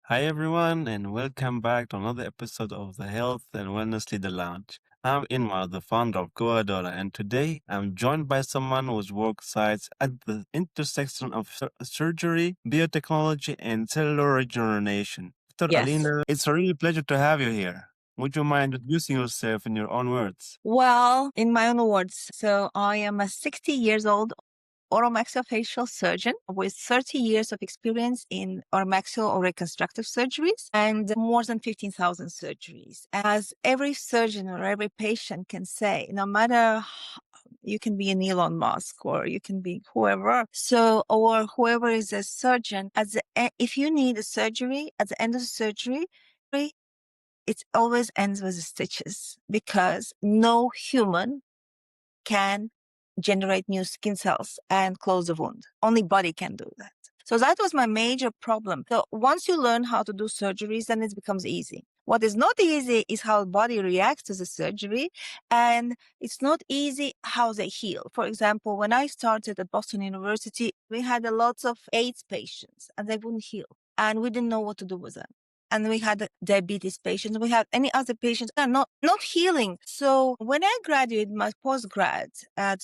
Hi, everyone, and welcome back to another episode of the Health and Wellness Leader Lounge. I'm Inmar, the founder of GoAdora, and today I'm joined by someone whose work sites at the intersection of surgery, biotechnology, and cellular regeneration. Dr. Yes. Alena, it's a really pleasure to have you here. Would you mind introducing yourself in your own words? Well, in my own words, so I am a 60 years old oromaxillofacial surgeon with 30 years of experience in oromaxillo or reconstructive surgeries and more than 15,000 surgeries. As every surgeon or every patient can say, no matter you can be an Elon Musk or you can be whoever. So, or whoever is a surgeon, if you need a surgery, at the end of the surgery, it always ends with stitches because no human can generate new skin cells and close the wound. Only body can do that. So that was my major problem. So once you learn how to do surgeries, then it becomes easy. What is not easy is how the body reacts to the surgery. And it's not easy how they heal. For example, when I started at Boston University, we had a lot of AIDS patients and they wouldn't heal. And we didn't know what to do with them. And we had diabetes patients. We had any other patients that are not healing. So when I graduated my postgrad at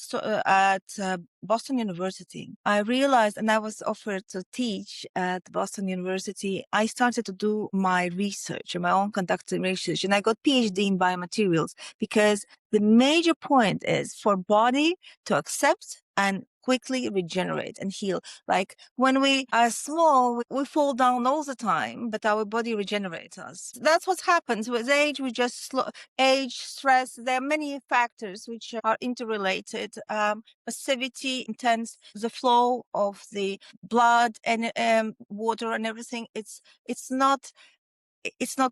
Boston University, I realized, and I was offered to teach at Boston University. I started to do my research, my own conducting research, and I got PhD in biomaterials because the major point is for body to accept and quickly regenerate and heal. Like when we are small, we fall down all the time, but our body regenerates us. That's what happens with age. We just age, stress. There are many factors which are interrelated. Passivity, intense, the flow of the blood and water and everything. It's not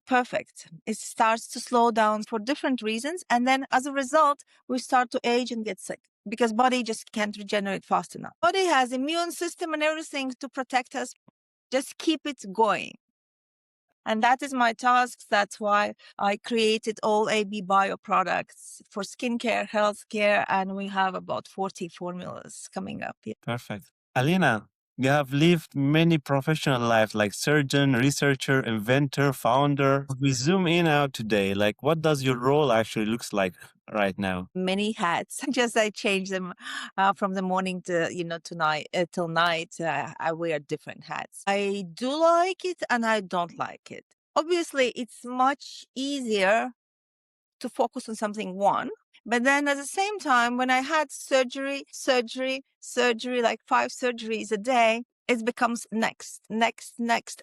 perfect. It starts to slow down for different reasons. And then as a result, we start to age and get sick because body just can't regenerate fast enough. Body has immune system and everything to protect us. Just keep it going. And that is my task. That's why I created all AB bio products for skincare, healthcare, and we have about 40 formulas coming up. Yeah. Perfect. Alena, you have lived many professional lives like surgeon, researcher, inventor, founder. We zoom in out today. Like, what does your role actually looks like right now? Many hats. Just I change them from the morning to tonight till night. I wear different hats. I do like it and I don't like it. Obviously, it's much easier to focus on something one. But then at the same time, when I had surgery, like 5 surgeries a day, it becomes next.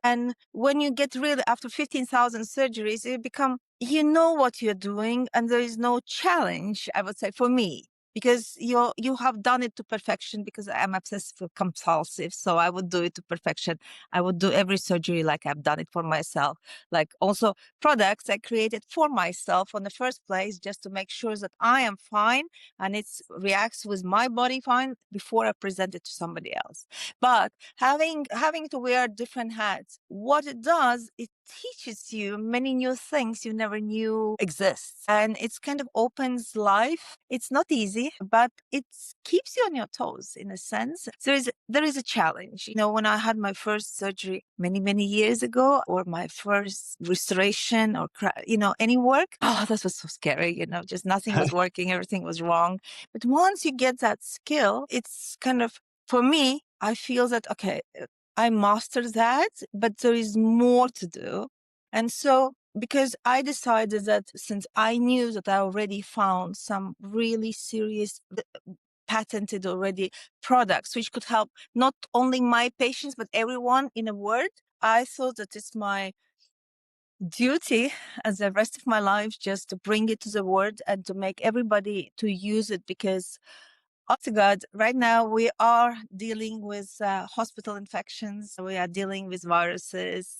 And when you get really after 15,000 surgeries, it become, you know what you're doing and there is no challenge, I would say, for me. Because you have done it to perfection because I'm obsessive compulsive. So I would do it to perfection. I would do every surgery like I've done it for myself. Like also products I created for myself in the first place, just to make sure that I am fine and it reacts with my body fine before I present it to somebody else. But having to wear different hats, what it does, it teaches you many new things you never knew exist. And it's kind of opens life. It's not easy, but it keeps you on your toes in a sense. There is a challenge. When I had my first surgery many years ago, or my first restoration or any work, that was so scary. Just nothing was working, everything was wrong. But once you get that skill, it's kind of, for me, I feel that okay, I mastered that, but there is more to do. And so because I decided that since I knew that I already found some really serious patented already products which could help not only my patients but everyone in the world, I thought that it's my duty as the rest of my life just to bring it to the world and to make everybody to use it, because to God, right now we are dealing with hospital infections. We are dealing with viruses,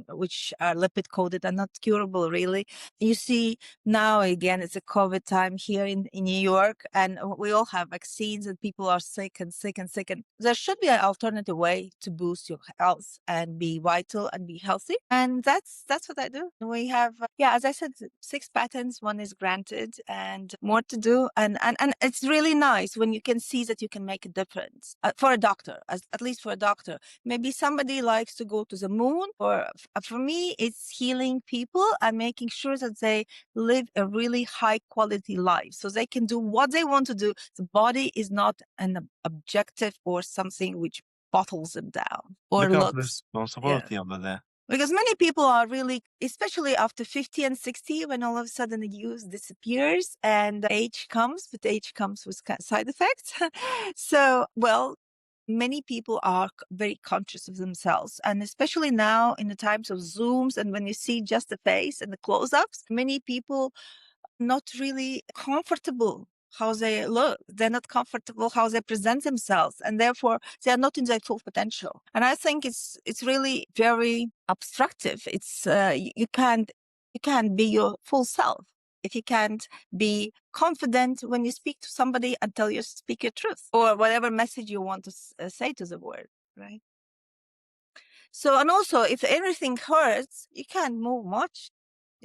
which are lipid coated and not curable, really. You see, now again, it's a COVID time here in New York, and we all have vaccines, and people are sick and sick and sick. And there should be an alternative way to boost your health and be vital and be healthy. And that's what I do. We have, as I said, 6 patents. One is granted, and more to do. And it's really nice when you can see that you can make a difference for a doctor, at least for a doctor. Maybe somebody likes to go to the moon, or for me, it's healing people and making sure that they live a really high quality life so they can do what they want to do. The body is not an objective or something which bottles them down or Look at the looks. Yeah. responsibility over there. Because many people are really, especially after 50 and 60, when all of a sudden the youth disappears and age comes, but age comes with side effects. So, well, many people are very conscious of themselves. And especially now in the times of Zooms and when you see just the face and the close ups, many people not really comfortable how they look. They're not comfortable how they present themselves, and therefore they are not in their full potential. And I think it's really very obstructive. It's you can't be your full self if you can't be confident when you speak to somebody until you speak your truth or whatever message you want to say to the world, right? So, and also if everything hurts, you can't move much.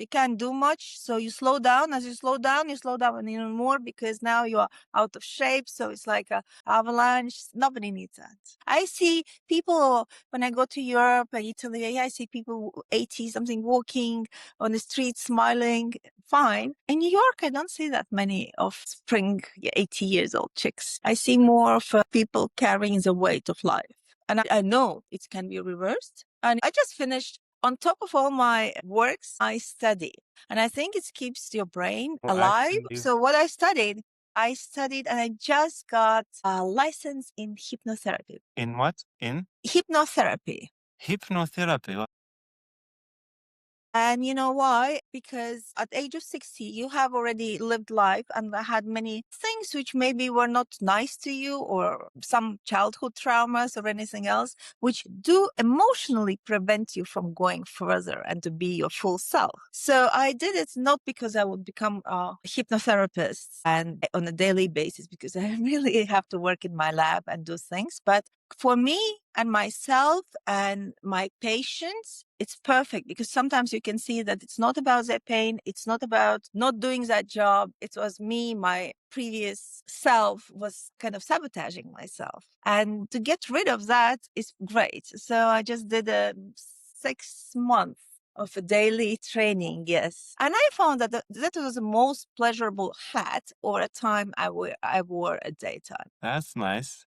You can't do much. So you slow down. As you slow down even more because now you're out of shape. So it's like a avalanche. Nobody needs that. I see people when I go to Europe and Italy, I see people 80 something walking on the street smiling. Fine. In New York, I don't see that many of spring 80 years old chicks. I see more of people carrying the weight of life. And I know it can be reversed. And I just finished, on top of all my works, I study. And I think it keeps your brain Well, alive. actually, So what I studied and I just got a license in hypnotherapy. in what? In Hypnotherapy. hypnotherapy. And you know why? Because at age of 60, you have already lived life and had many things which maybe were not nice to you or some childhood traumas or anything else, which do emotionally prevent you from going further and to be your full self. So I did it not because I would become a hypnotherapist and on a daily basis, because I really have to work in my lab and do things, but for me and myself and my patients, it's perfect because sometimes you can see that it's not about their pain. It's not about not doing that job. It was me, my previous self was kind of sabotaging myself. And to get rid of that is great. So I just did a 6 month of a daily training, yes. And I found that that was the most pleasurable hat or a time I wore at daytime. That's nice.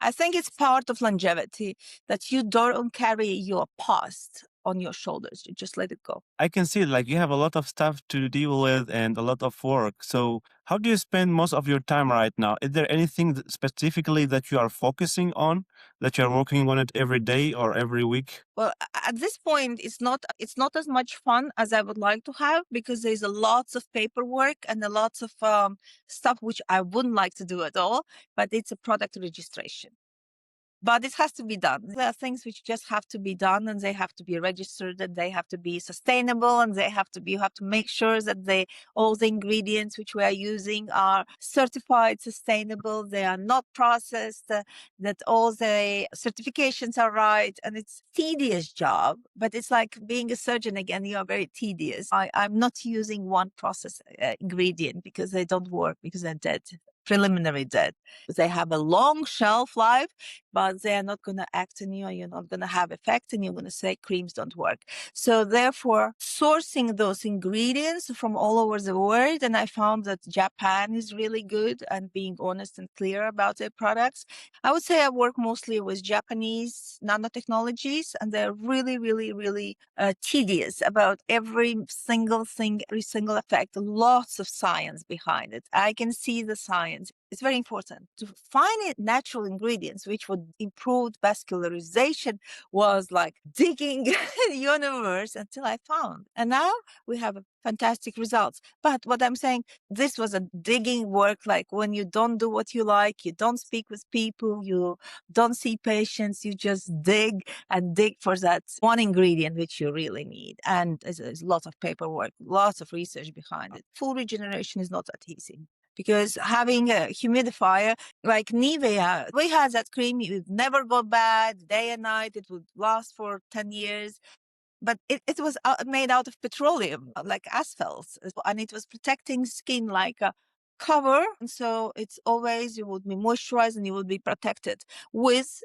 I think it's part of longevity that you don't carry your past on your shoulders. You just let it go. I can see like you have a lot of stuff to deal with and a lot of work. So, how do you spend most of your time right now? Is there anything specifically that you are focusing on, that you're working on it every day or every week? Well, at this point, it's not as much fun as I would like to have because there's a lots of paperwork and a lots of stuff which I wouldn't like to do at all. But it's a product registration. But it has to be done. There are things which just have to be done and they have to be registered and they have to be sustainable and you have to make sure that all the ingredients which we are using are certified sustainable. They are not processed, that all the certifications are right. And it's tedious job, but it's like being a surgeon again, you are very tedious. I'm not using one process ingredient because they don't work because they're dead, preliminary dead. They have a long shelf life, but they are not going to act on you and you're not going to have effect and you're going to say creams don't work. So therefore, sourcing those ingredients from all over the world, and I found that Japan is really good and being honest and clear about their products. I would say I work mostly with Japanese nanotechnologies, and they're really, really, really tedious about every single thing, every single effect, lots of science behind it. I can see the science. It's very important to find natural ingredients which would improve vascularization was like digging the universe until I found. And now we have fantastic results. But what I'm saying, this was a digging work, like when you don't do what you like, you don't speak with people, you don't see patients, you just dig and dig for that one ingredient which you really need. And there's lots of paperwork, lots of research behind it. Full regeneration is not that easy. Because having a humidifier like Nivea, we had that cream, it would never go bad day and night. It would last for 10 years. But it was made out of petroleum, like asphalt. And it was protecting skin like cover. And so it's always, you would be moisturized and you would be protected with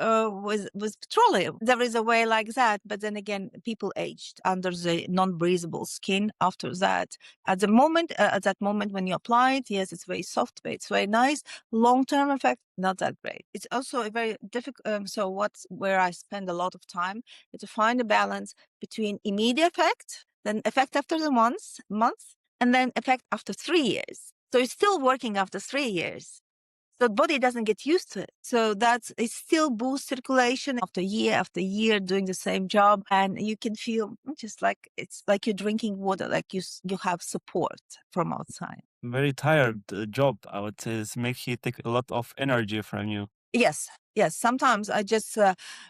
with petroleum. There is a way like that, but then again, people aged under the non-breathable skin after that. At that moment when you apply it, yes, it's very soft, but it's very nice. Long-term effect, not that great. It's also a very difficult. So what's where I spend a lot of time is to find a balance between immediate effect, then effect after the month, and then effect after 3 years. So it's still working after 3 years. So the body doesn't get used to it. So it still boosts circulation after year doing the same job. And you can feel just like it's like you're drinking water, like you have support from outside. Very tired job, I would say. This makes you take a lot of energy from you. Yes, yes. Sometimes I just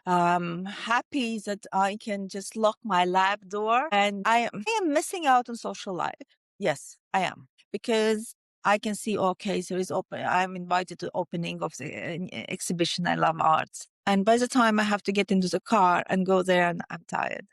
happy that I can just lock my lab door, and I am missing out on social life. Yes, I am, because I can see, okay, there is open. I'm invited to opening of the exhibition. I love arts, and by the time I have to get into the car and go there, and I'm tired.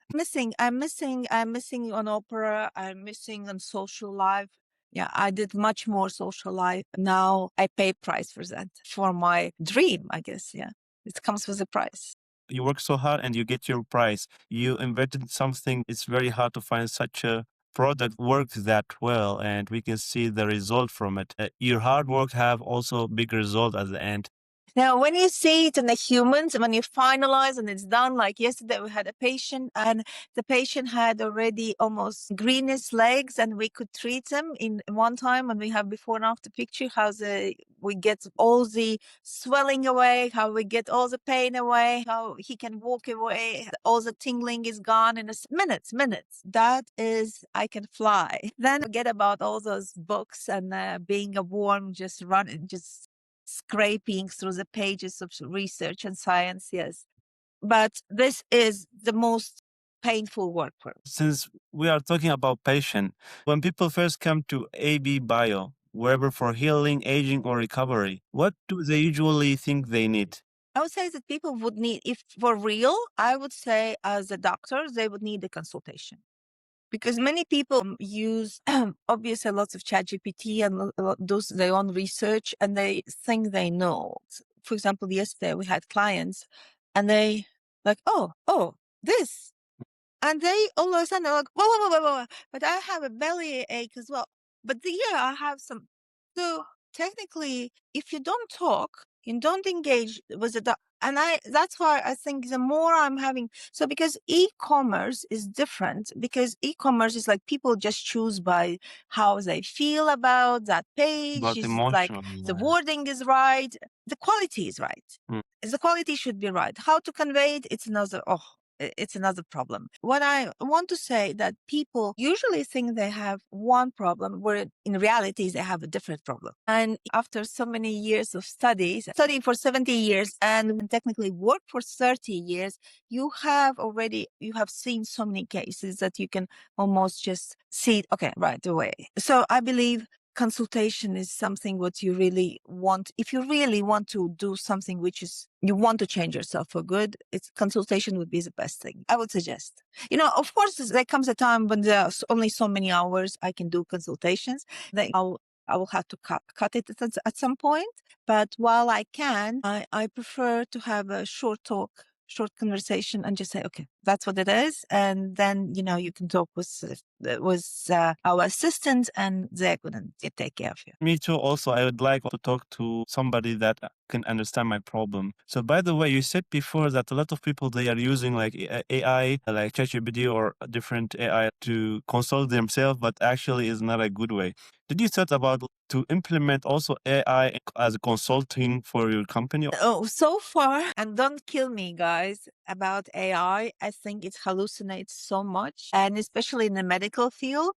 I'm missing on opera. I'm missing on social life. Yeah, I did much more social life. Now I pay price for that, for my dream, I guess. Yeah, it comes with a price. You work so hard and you get your price. You invented something. It's very hard to find such a product works that well, and we can see the result from it. Your hard work have also big result at the end. Now, when you see it in the humans, when you finalize and it's done, like yesterday, we had a patient and the patient had already almost greenish legs, and we could treat them in one time. And we have before and after picture, we get all the swelling away, how we get all the pain away, how he can walk away, all the tingling is gone in minutes. That is, I can fly. Then forget about all those books and being a worm, just running, just scraping through the pages of research and science, yes. But this is the most painful work for me. Since we are talking about patient, when people first come to AB Bio, wherever for healing, aging, or recovery, what do they usually think they need? I would say that people would need, if for real, I would say as a doctor, they would need a consultation. Because many people use obviously lots of chat GPT and do their own research, and they think they know. For example, yesterday we had clients and they like, oh, this. And they all of a sudden are like, whoa, but I have a belly ache as well. But yeah, I have some. So technically, if you don't talk, you don't engage with the that's why I think the more I'm having, so because e-commerce is different, because e-commerce is like people just choose by how they feel about that page. About Is like emotion. the wording is right, the quality is right. Mm. The quality should be right. How to convey it, it's another problem. What I want to say that people usually think they have one problem, where in reality they have a different problem. And after so many years of studying for 70 years and technically work for 30 years, you have seen so many cases that you can almost just see it, okay, right away. So I believe consultation is something what you really want. If you really want to do something which is you want to change yourself for good, it's consultation would be the best thing I would suggest. Of course, there comes a time when there's only so many hours I can do consultations. Then I will have to cut it at some point. But while I can, I prefer to have a short conversation and just say, okay, that's what it is. And then, you can talk with our assistant and they're going to take care of you. Me too. Also, I would like to talk to somebody that can understand my problem. So, by the way, you said before that a lot of people, they are using like AI, like ChatGPT or a different AI to consult themselves, but actually is not a good way. Did you thought about to implement also AI as a consulting for your company? Oh, so far, and don't kill me, guys, about AI. I think it hallucinates so much, and especially in the medical field,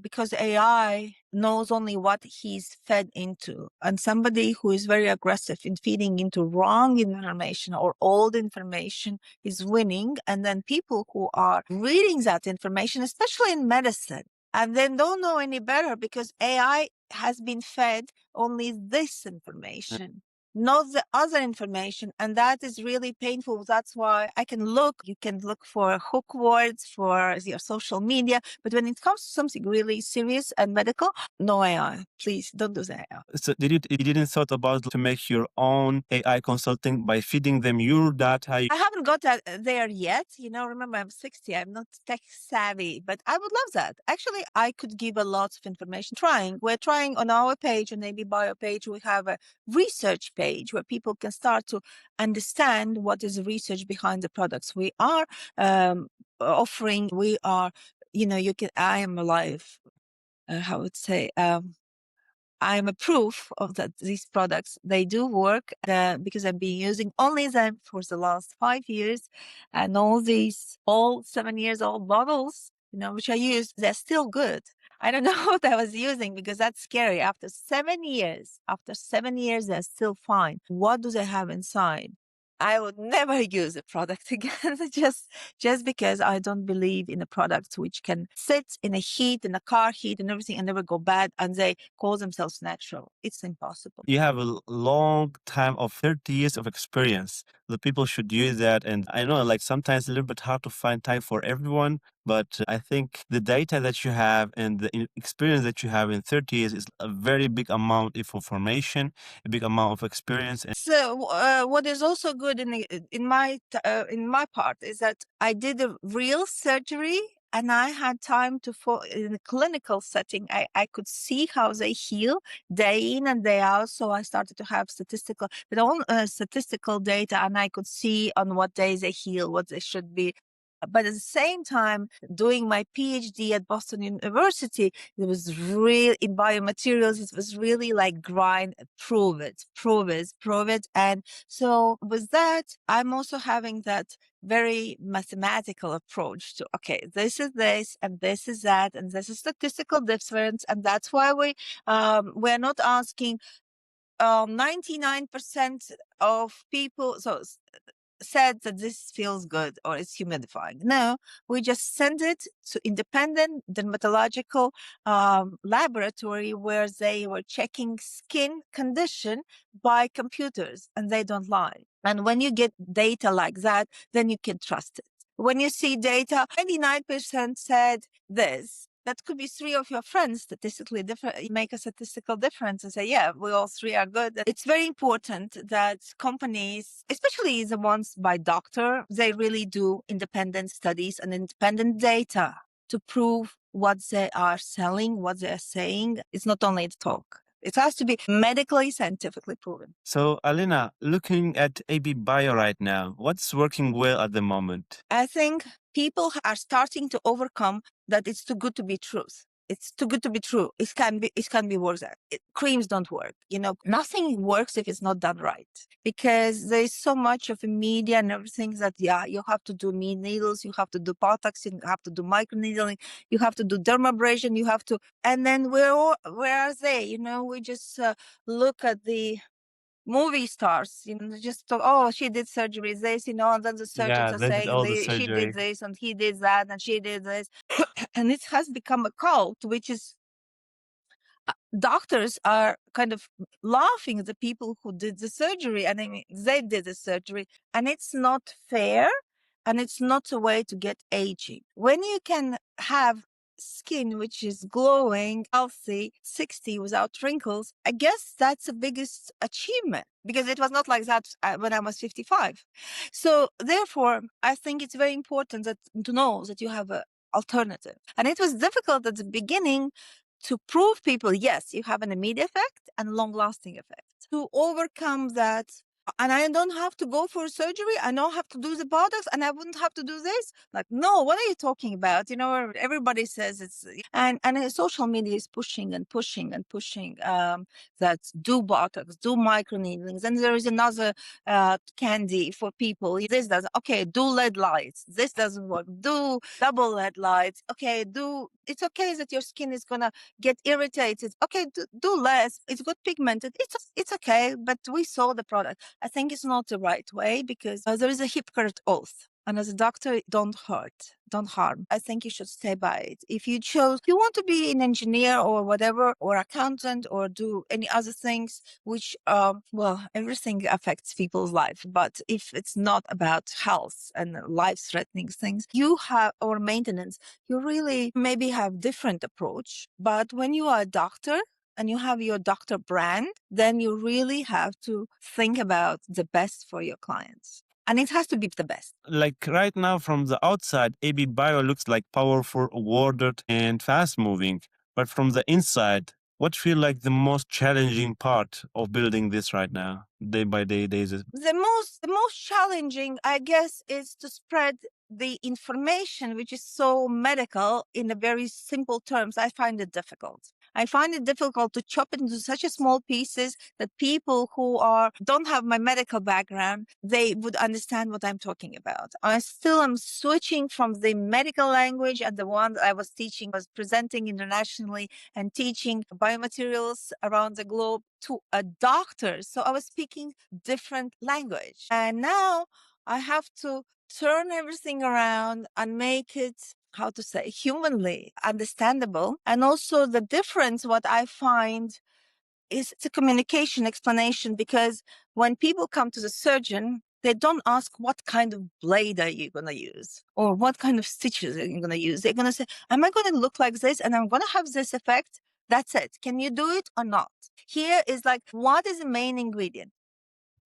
because AI knows only what he's fed into. And somebody who is very aggressive in feeding into wrong information or old information is winning. And then people who are reading that information, especially in medicine, and then don't know any better because AI has been fed only this information. not the other information. And that is really painful. That's why you can look for hook words for your social media. But when it comes to something really serious and medical, no AI. Please don't do that. So you didn't thought about to make your own AI consulting by feeding them your data? I haven't got that there yet. Remember, I'm 60. I'm not tech savvy, but I would love that. Actually, I could give a lot of information. We're trying on our page, on AB Bio page, we have a research page where people can start to understand what is the research behind the products we are offering. I am alive. How would say, I am a proof of that these products, they do work because I've been using only them for the last 5 years, and all 7 years old bottles, which I used, they're still good. I don't know what I was using because that's scary. After 7 years, they're still fine. What do they have inside? I would never use a product again just because I don't believe in a product which can sit in a car heat and everything and never go bad, and they call themselves natural. It's impossible. You have a long time of 30 years of experience. The people should use that. And I know like sometimes it's a little bit hard to find time for everyone, but I think the data that you have and the experience that you have in 30 years is a very big amount of information, a big amount of experience. So what is also good in my part is that I did a real surgery and I had time in a clinical setting. I could see how they heal day in and day out. So I started to have statistical data, and I could see on what days they heal, what they should be. But at the same time, doing my PhD at Boston University, it was really in biomaterials. It was really like grind, prove it. And so with that, I'm also having that very mathematical approach to, okay, this is this and this is that, and this is statistical difference. And that's why we're not asking 99% of people. So said that this feels good or it's humidifying. No, we just send it to independent dermatological laboratory where they were checking skin condition by computers, and they don't lie. And when you get data like that, then you can trust it. When you see data, 99% said this. That could be three of your friends statistically different. You make a statistical difference and say, yeah, we all three are good. It's very important that companies, especially the ones by doctor, they really do independent studies and independent data to prove what they are selling, what they are saying. It's not only the talk. It has to be medically, scientifically proven. So, Alena, looking at AB Bio right now, what's working well at the moment? I think people are starting to overcome that it's too good to be truth. It's too good to be true. It can be worse. Creams don't work. Nothing works if it's not done right, because there's so much of the media and everything that, you have to do needles, you have to do Botox, you have to do microneedling, you have to do dermabrasion, and then where are they? We just look at the movie stars, just talk, oh, she did surgeries, this, and then the surgeons are They did saying all the she did surgery. this and he did that and she did this. And it has become a cult, which is doctors are kind of laughing at the people who did the surgery. And I mean, they did the surgery, and it's not fair, and it's not a way to get aging. When you can have skin which is glowing, healthy, 60 without wrinkles, I guess that's the biggest achievement, because it was not like that when I was 55. So therefore, I think it's very important to know that you have an alternative. And it was difficult at the beginning to prove people, yes, you have an immediate effect and long-lasting effect. To overcome that, and I don't have to go for surgery, I don't have to do the Botox, and I wouldn't have to do this. Like, no, what are you talking about? Everybody says it's, and social media is pushing and pushing and pushing that do Botox, do microneedlings, and there is another candy for people. This doesn't, okay, do LED lights. This doesn't work. Do double LED lights. Okay, it's okay that your skin is gonna get irritated. Okay, do less. It's got pigmented. It's okay, but we saw the product. I think it's not the right way, because there is a Hippocratic oath. And as a doctor, don't hurt, don't harm. I think you should stay by it. If you want to be an engineer or whatever, or accountant, or do any other things, which, well, everything affects people's life. But if it's not about health and life-threatening things, or maintenance, you really maybe have different approach. But when you are a doctor, and you have your doctor brand, then you really have to think about the best for your clients. And it has to be the best. Like right now, from the outside, AB Bio looks like powerful, ordered, and fast moving. But from the inside, what feel like the most challenging part of building this right now, day by day, days? The most challenging, I guess, is to spread the information, which is so medical, in a very simple terms. I find it difficult. I find it difficult to chop it into such a small pieces that people who don't have my medical background, they would understand what I'm talking about. I still am switching from the medical language, and the one that I was teaching was presenting internationally and teaching biomaterials around the globe to a doctor. So I was speaking different language. And now I have to turn everything around and make it, how to say, humanly understandable. And also the difference, what I find is it's a communication explanation, because when people come to the surgeon, they don't ask what kind of blade are you going to use or what kind of stitches are you going to use. They're going to say, am I going to look like this and I'm going to have this effect? That's it. Can you do it or not? Here is like, what is the main ingredient?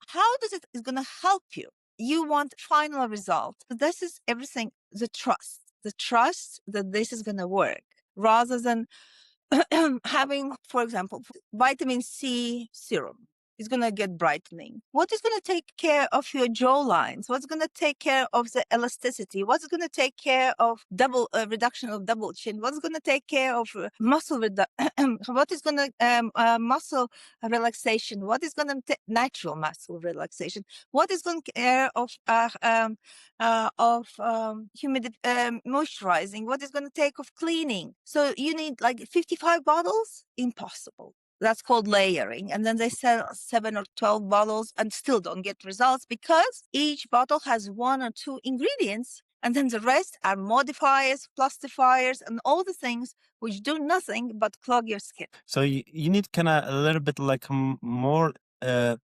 How does it is going to help you? You want final result. This is everything. The trust that this is going to work, rather than having, for example, vitamin C serum is going to get brightening. What is going to take care of your jaw lines? What's going to take care of the elasticity? What's going to take care of reduction of double chin? What's going to take care of muscle reduction? What is going to muscle relaxation? What is going to natural muscle relaxation? What is going to care of moisturizing? What is going to take of cleaning? So you need like 55 bottles? Impossible. That's called layering. And then they sell 7 or 12 bottles and still don't get results, because each bottle has 1 or 2 ingredients. And then the rest are modifiers, plastifiers, and all the things which do nothing but clog your skin. So you need kind of a little bit like more the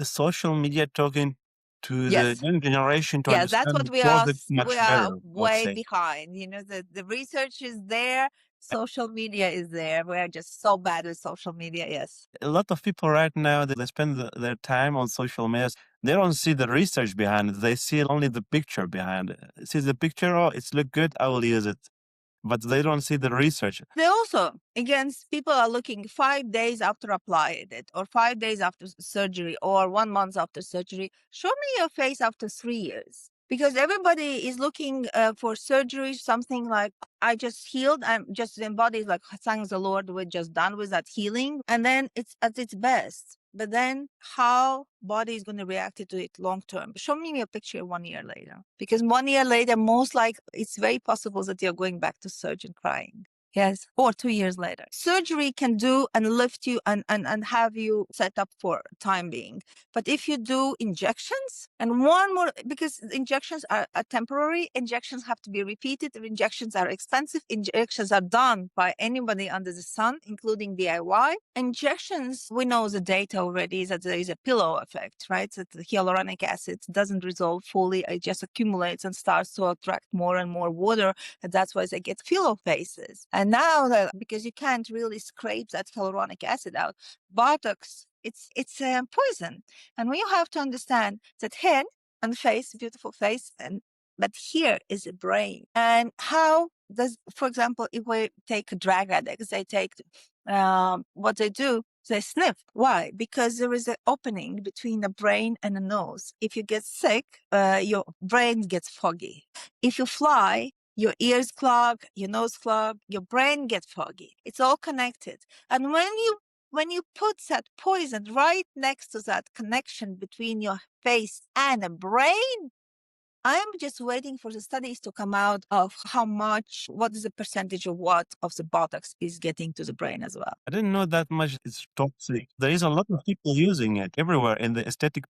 social media talking to the Yes. young generation to Yeah, that's understand what the we are. product We much are better, I would way say. behind. You know, the research is there. Social media is there. We are just so bad with social media. Yes. A lot of people right now, they spend their time on social media. They don't see the research behind it. They see only the picture behind it. See the picture, oh, it's look good, I will use it. But they don't see the research. They also, again, people are looking 5 days after applying it, or 5 days after surgery, or 1 month after surgery. Show me your face after 3 years. Because everybody is looking for surgery, something like, I just healed. I'm just in body, like, thanks the Lord, we're just done with that healing. And then it's at its best. But then how body is going to react to it long term? Show me a picture 1 year later. Because 1 year later, most like it's very possible that you're going back to surgeon crying. Yes, or 2 years later. Surgery can do and lift you and have you set up for time being. But if you do injections, and one more, because injections are temporary, injections have to be repeated, injections are expensive, injections are done by anybody under the sun, including DIY. Injections, we know the data already that there is a pillow effect, right? That the hyaluronic acid doesn't resolve fully, it just accumulates and starts to attract more and more water, and that's why they get pillow faces. And now, because you can't really scrape that hyaluronic acid out, Botox, it's a poison. And you have to understand that head and face, beautiful face, but here is the brain. And how does, for example, if we take drug addicts, they take what they do. They sniff. Why? Because there is an opening between the brain and the nose. If you get sick, your brain gets foggy. If you fly, your ears clog, your nose clog, your brain gets foggy. It's all connected. And when you put that poison right next to that connection between your face and the brain, I'm just waiting for the studies to come out of how much, what is the percentage of what of the Botox is getting to the brain as well. I didn't know that much it's toxic. There is a lot of people using it everywhere in the aesthetic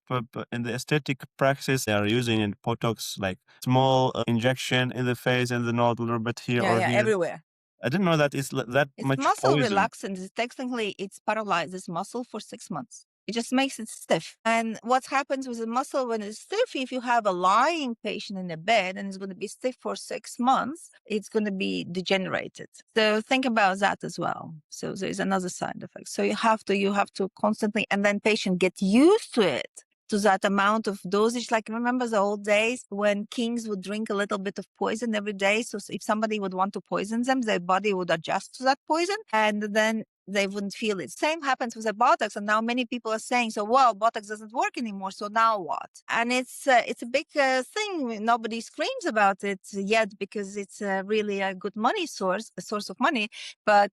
practice. They are using it Botox, like small injection in the face and the node a little bit here Yeah, or yeah, here. everywhere. I didn't know that it's that It's much muscle poison. relaxant. Technically, it's paralyzes muscle for 6 months. It just makes it stiff. And what happens with the muscle when it's stiff, if you have a lying patient in a bed and it's going to be stiff for 6 months, it's going to be degenerated. So think about that as well. So there's another side effect. So you have to constantly, and then patient get used to it, to that amount of dosage. Like, remember the old days when kings would drink a little bit of poison every day? So if somebody would want to poison them, their body would adjust to that poison and then they wouldn't feel it. Same happens with the Botox. And now many people are saying, so, well, Botox doesn't work anymore. So now what? And it's a big thing. Nobody screams about it yet because it's really a good money source, a source of money. But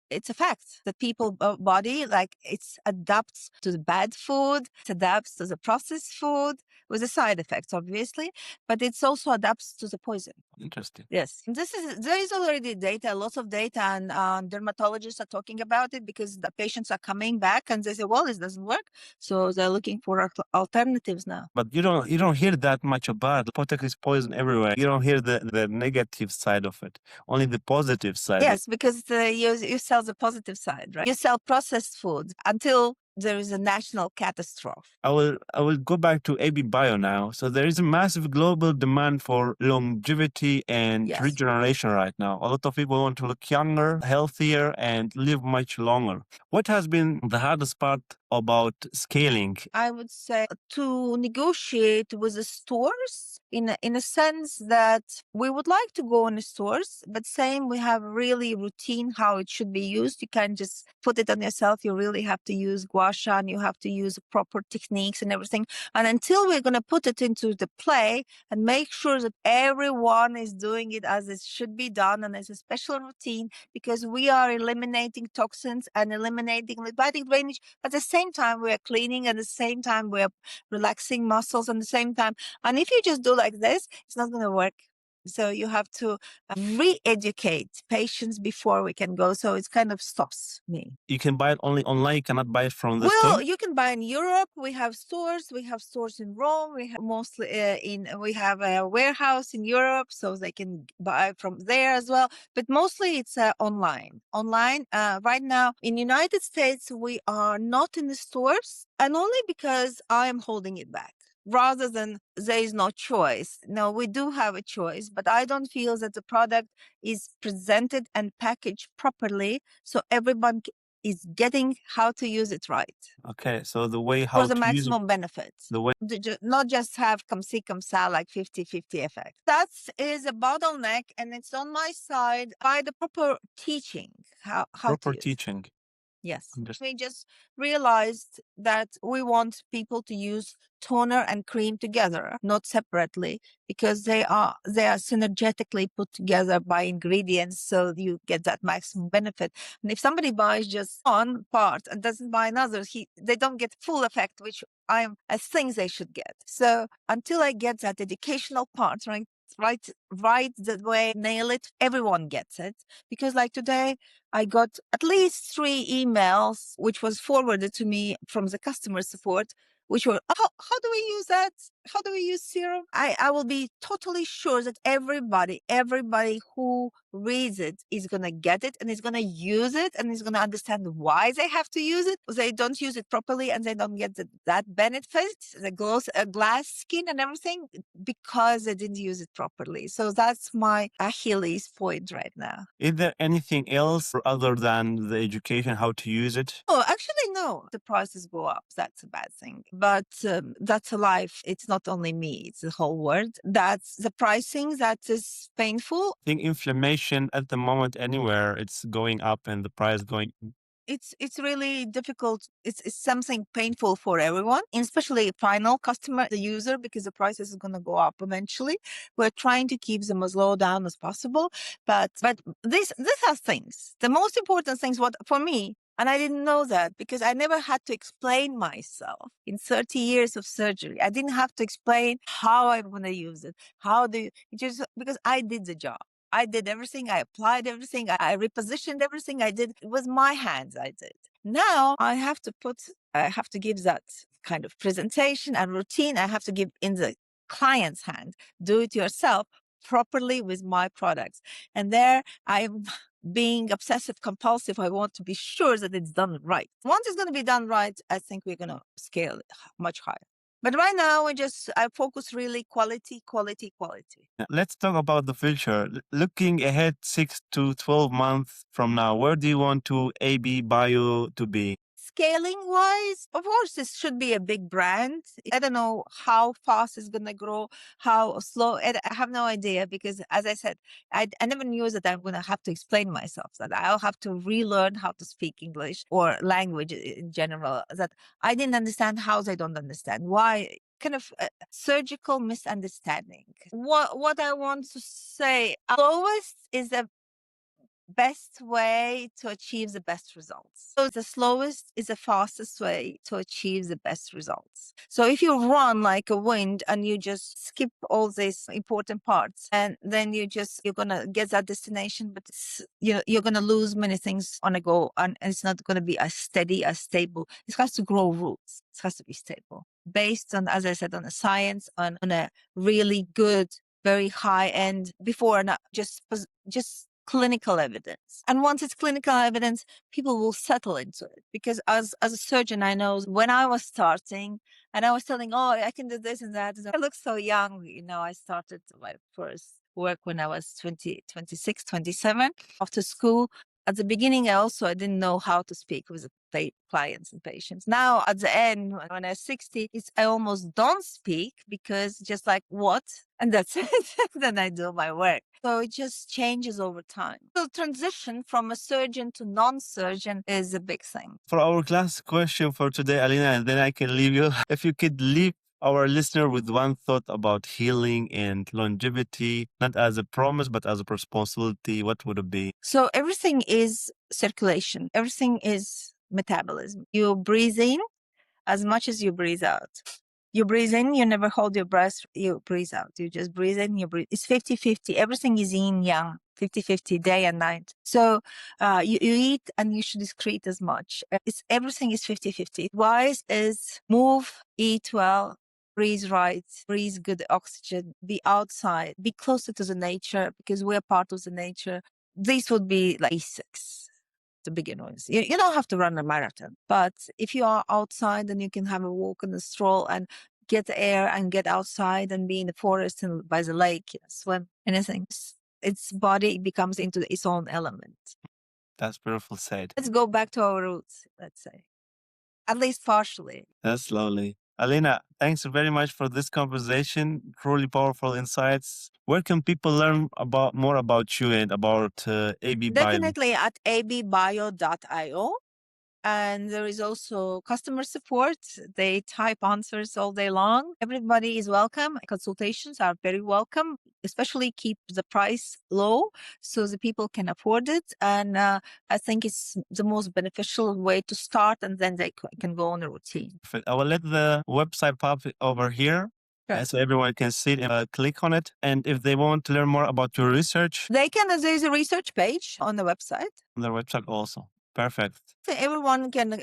it's a fact that people body, like, it's adapts to the bad food, it adapts to the processed food with the side effects, obviously, but it's also adapts to the poison. Interesting. Yes, there is already data, lots of data, and dermatologists are talking about it because the patients are coming back and they say, well, it doesn't work, so they're looking for alternatives now. But you don't hear that much about Botox is poison everywhere. You don't hear the negative side of it, only the positive side. Yes, because you sell the positive side, right? You sell processed food until there is a national catastrophe. I will go back to AB Bio now. So there is a massive global demand for longevity and Yes. regeneration right now. A lot of people want to look younger, healthier, and live much longer. What has been the hardest part about scaling? I would say to negotiate with the stores in a sense that we would like to go in the stores, but same, we have really routine how it should be used. You can't just put it on yourself. You really have to use gua sha and you have to use proper techniques and everything. And until we're going to put it into the play and make sure that everyone is doing it as it should be done and as a special routine, because we are eliminating toxins and eliminating lymphatic drainage at the same time we are cleaning, at the same time we are relaxing muscles, at the same time. And if you just do like this, it's not going to work. So you have to re-educate patients before we can go. So it kind of stops me. You can buy it only online. You cannot buy it from the Well, store. you can buy in Europe. We have stores. We have stores in Rome. We have mostly we have a warehouse in Europe, so they can buy from there as well. But mostly it's online. Online right now in United States, we are not in the stores, and only because I am holding it back. Rather than there is no choice. No, we do have a choice, but I don't feel that the product is presented and packaged properly, so everyone is getting how to use it right. Okay, so the way how For the to use it, maximum benefit. the way Not just have come see, come sell, like 50-50 effect. That is a bottleneck, and it's on my side by the proper teaching, how proper to use. teaching. Yes. Understood. We just realized that we want people to use toner and cream together, not separately, because they are synergetically put together by ingredients, so you get that maximum benefit. And if somebody buys just one part and doesn't buy another, they don't get full effect, which I think they should get. So until I get that educational part right the way, nail it, everyone gets it. Because like today, I got at least 3 emails, which was forwarded to me from the customer support, which were, how do we use that? How do we use serum? I will be totally sure that everybody who reads it is going to get it and is going to use it and is going to understand why they have to use it. They don't use it properly and they don't get that benefit, the glass skin and everything, because they didn't use it properly. So that's my Achilles point right now. Is there anything else other than the education how to use it? Oh, actually, no. The prices go up. That's a bad thing. But that's a life. It's not only me, it's the whole world. That's the pricing that is painful. I think inflammation at the moment anywhere, it's going up and the price going. It's really difficult. It's something painful for everyone, especially final customer, the user, because the prices is going to go up eventually. We're trying to keep them as low down as possible, but this has things. The most important things, what for me, And I didn't know that because I never had to explain myself in 30 years of surgery. I didn't have to explain how I'm going to use it. How do you, just because I did the job. I did everything. I applied everything. I repositioned everything I did. It was my hands I did. Now I have to give that kind of presentation and routine. I have to give in the client's hand. Do it yourself properly with my products. And there I'm being obsessive compulsive. I want to be sure that it's done right. Once it's going to be done right, I think we're going to scale it much higher. But right now, I focus really quality, quality, quality. Let's talk about the future. Looking ahead 6 to 12 months from now, where do you want to AB Bio to be? Scaling wise, of course, this should be a big brand. I don't know how fast it's going to grow, how slow. I have no idea because, as I said, I never knew that I'm going to have to explain myself, that I'll have to relearn how to speak English or language in general, that I didn't understand how they don't understand. Why? Kind of surgical misunderstanding. What I want to say, lowest is the best way to achieve the best results. So the slowest is the fastest way to achieve the best results. So if you run like a wind and you just skip all these important parts and then you're going to get that destination, but you're going to lose many things on a go and it's not going to be as steady, as stable. It has to grow roots. It has to be stable based on, as I said, on a science, on a really good, very high end before, not just clinical evidence. And once it's clinical evidence, people will settle into it. Because as a surgeon, I know when I was starting and I was telling, oh, I can do this and that. I look so young. I started my first work when I was 20, 26, 27 after school. At the beginning, I didn't know how to speak with clients and patients. Now, at the end, when I'm 60, I almost don't speak because just like what? And that's it. Then I do my work. So it just changes over time. So transition from a surgeon to non-surgeon is a big thing. For our last question for today, Alena, and then I can leave you. If you could leave our listener with one thought about healing and longevity, not as a promise, but as a responsibility, what would it be? So everything is circulation. Everything is metabolism. You breathe in as much as you breathe out. You breathe in, you never hold your breath, you breathe out. You just breathe in, you breathe. It's 50-50. Everything is yin yang, 50-50, day and night. So you eat and you should excrete as much. Everything is 50-50. Wise is move, eat well, breathe right, breathe good oxygen, be outside, be closer to the nature because we're part of the nature. These would be like basics to begin with. You don't have to run a marathon, but if you are outside, then you can have a walk and a stroll and get air and get outside and be in the forest and by the lake, swim, anything. Its body becomes into its own element. That's beautiful said. Let's go back to our roots, let's say, at least partially. That's lovely. Alena, thanks very much for this conversation. Truly powerful insights. Where can people learn more about you and about AB Bio? Definitely at abbio.io. And there is also customer support. They type answers all day long. Everybody is welcome. Consultations are very welcome, especially keep the price low so the people can afford it. And I think it's the most beneficial way to start and then they can go on a routine. I will let the website pop over here. Sure. So everyone can see it and click on it. And if they want to learn more about your research, there's a research page on the website. On the website also. Perfect. So everyone can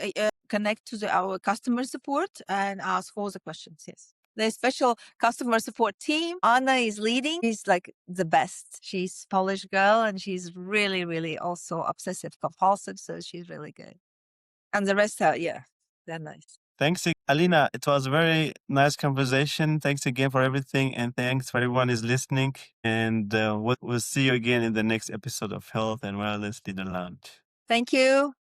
connect to our customer support and ask all the questions. Yes. The special customer support team Anna is leading. She's like the best. She's Polish girl and she's really, really also obsessive compulsive. So she's really good. And the rest are, they're nice. Thanks, Alena. It was a very nice conversation. Thanks again for everything. And thanks for everyone who's listening. And we'll see you again in the next episode of Health and Wellness Leader Lounge. Thank you.